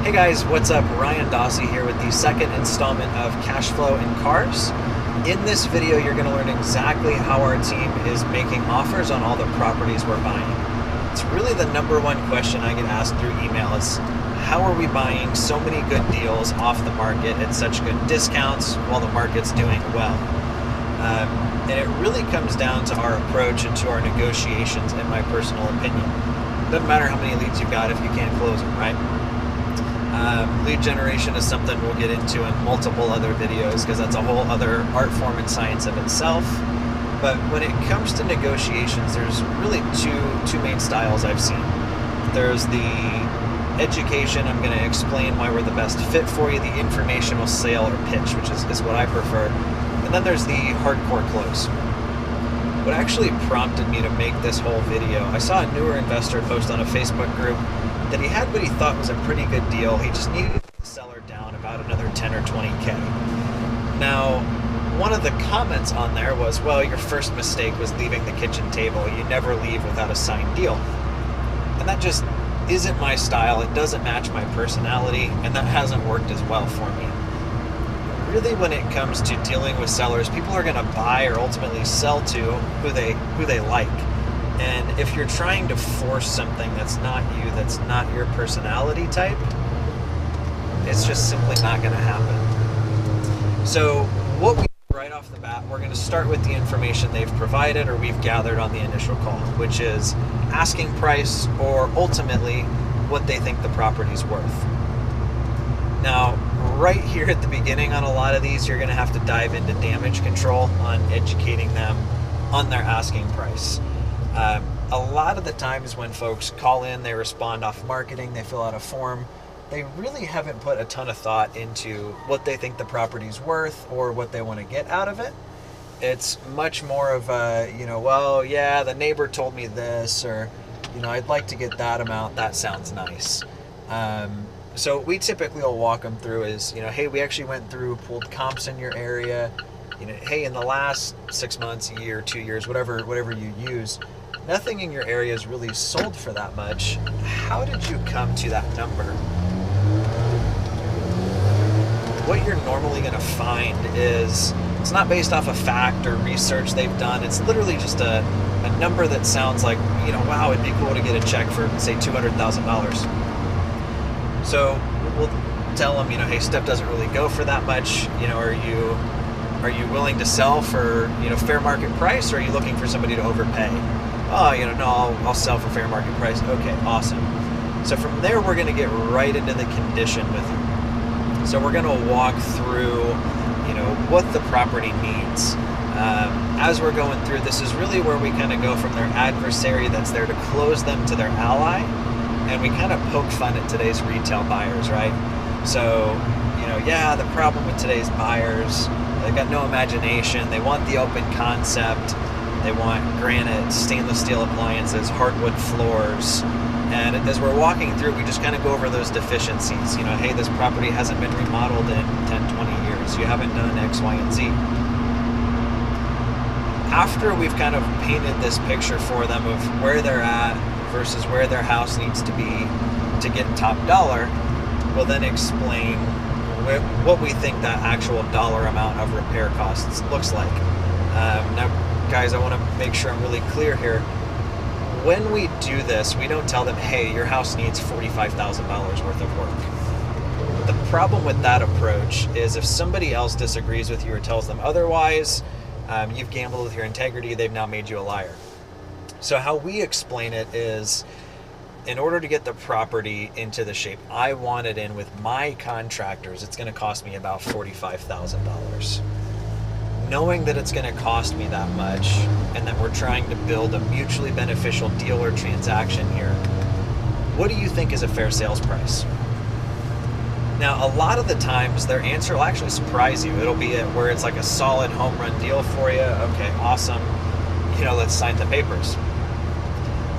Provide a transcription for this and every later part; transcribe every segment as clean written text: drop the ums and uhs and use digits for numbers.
Hey guys, what's up? Ryan Dossey here with the second installment of Cash Flow in Cars. In this video, you're going to learn exactly how our team is making offers on all the properties we're buying. It's really the number one question I get asked through email is, how are we buying so many good deals off the market at such good discounts while the market's doing well? And it really comes down to our approach and to our negotiations, in my personal opinion. Doesn't matter how many leads you've got if you can't close them, right? Lead generation is something we'll get into in multiple other videos because that's a whole other art form and science of itself. But when it comes to negotiations, there's really two main styles I've seen. There's the education. I'm going to explain why we're the best fit for you, the informational sale or pitch, which is what I prefer. And then there's the hardcore close. What actually prompted me to make this whole video, I saw a newer investor post on a Facebook group that he had what he thought was a pretty good deal. He just needed the seller down about another 10 or 20K. Now, one of the comments on there was, well, your first mistake was leaving the kitchen table. You never leave without a signed deal. And that just isn't my style. It doesn't match my personality, and that hasn't worked as well for me. Really, when it comes to dealing with sellers, people are going to buy or ultimately sell to who they like. And if you're trying to force something that's not you, that's not your personality type, it's just simply not going to happen. So what we do right off the bat, we're going to start with the information they've provided or we've gathered on the initial call, which is asking price or ultimately what they think the property's worth. Now, right here at the beginning on a lot of these, you're going to have to dive into damage control on educating them on their asking price. A lot of the times when folks call in, they respond off marketing, they fill out a form, they really haven't put a ton of thought into what they think the property's worth or what they want to get out of it. It's much more of a, well, yeah, the neighbor told me this, or, I'd like to get that amount, that sounds nice. So we typically will walk them through is, hey, we actually went through, pulled comps in your area, hey, in the last 6 months, a year, 2 years, whatever you use, nothing in your area is really sold for that much. How did you come to that number? What you're normally going to find is it's not based off of fact or research they've done. It's literally just a number that sounds like, wow, it'd be cool to get a check for, say, $200,000. So we'll tell them, hey, stuff doesn't really go for that much. Are you willing to sell for, fair market price, or are you looking for somebody to overpay? Oh, no, I'll sell for fair market price. Okay, awesome. So from there, we're going to get right into the condition with you. So we're going to walk through, what the property needs. As we're going through, this is really where we kind of go from their adversary that's there to close them to their ally, and we kind of poke fun at today's retail buyers, right? So, the problem with today's buyers, they've got no imagination. They want the open concept. They want granite, stainless steel appliances, hardwood floors. And as we're walking through, we just kind of go over those deficiencies. Hey, this property hasn't been remodeled in 10, 20 years. You haven't done X, Y, and Z. After we've kind of painted this picture for them of where they're at versus where their house needs to be to get top dollar, we'll then explain what we think that actual dollar amount of repair costs looks like. Now, guys, I want to make sure I'm really clear here. When we do this, we don't tell them, hey, your house needs $45,000 worth of work. The problem with that approach is if somebody else disagrees with you or tells them otherwise, you've gambled with your integrity, they've now made you a liar. So how we explain it is, in order to get the property into the shape I want it in with my contractors, it's going to cost me about $45,000. Knowing that it's going to cost me that much and that we're trying to build a mutually beneficial deal or transaction here, what do you think is a fair sales price? Now, a lot of the times their answer will actually surprise you. It'll be where it's like a solid home run deal for you. Okay, awesome. Let's sign the papers.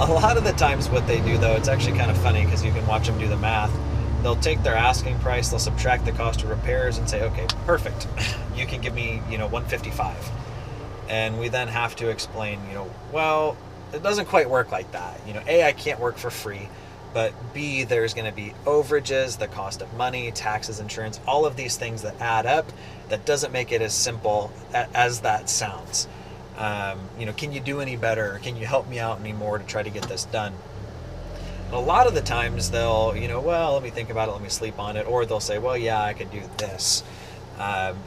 A lot of the times what they do, though, it's actually kind of funny because you can watch them do the math. They'll take their asking price, they'll subtract the cost of repairs and say, okay, perfect. You can give me, $155. And we then have to explain, well, it doesn't quite work like that. I can't work for free. but B, there's going to be overages, the cost of money, taxes, insurance, all of these things that add up. That doesn't make it as simple as that sounds. Can you do any better? Can you help me out anymore to try to get this done? And a lot of the times they'll, well, let me think about it, let me sleep on it, or they'll say, well, yeah, I could do this.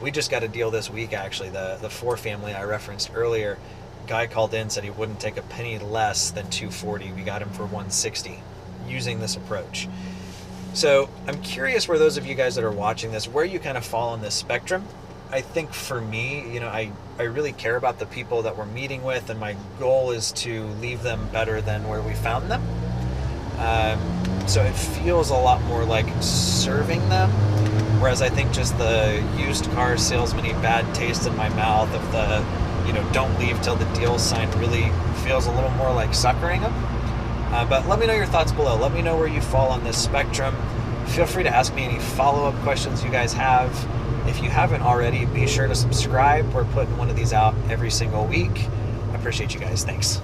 We just got a deal this week, actually. The 4 family I referenced earlier, guy called in, said he wouldn't take a penny less than $240. We got him for $160 using this approach. So I'm curious where those of you guys that are watching this, where you kind of fall on this spectrum. I think for me, I really care about the people that we're meeting with, and my goal is to leave them better than where we found them. So it feels a lot more like serving them, whereas I think just the used car salesman-y bad taste in my mouth of the, don't leave till the deal's signed really feels a little more like suckering them. But let me know your thoughts below. Let me know where you fall on this spectrum. Feel free to ask me any follow-up questions you guys have. If you haven't already, be sure to subscribe. We're putting one of these out every single week. I appreciate you guys. Thanks.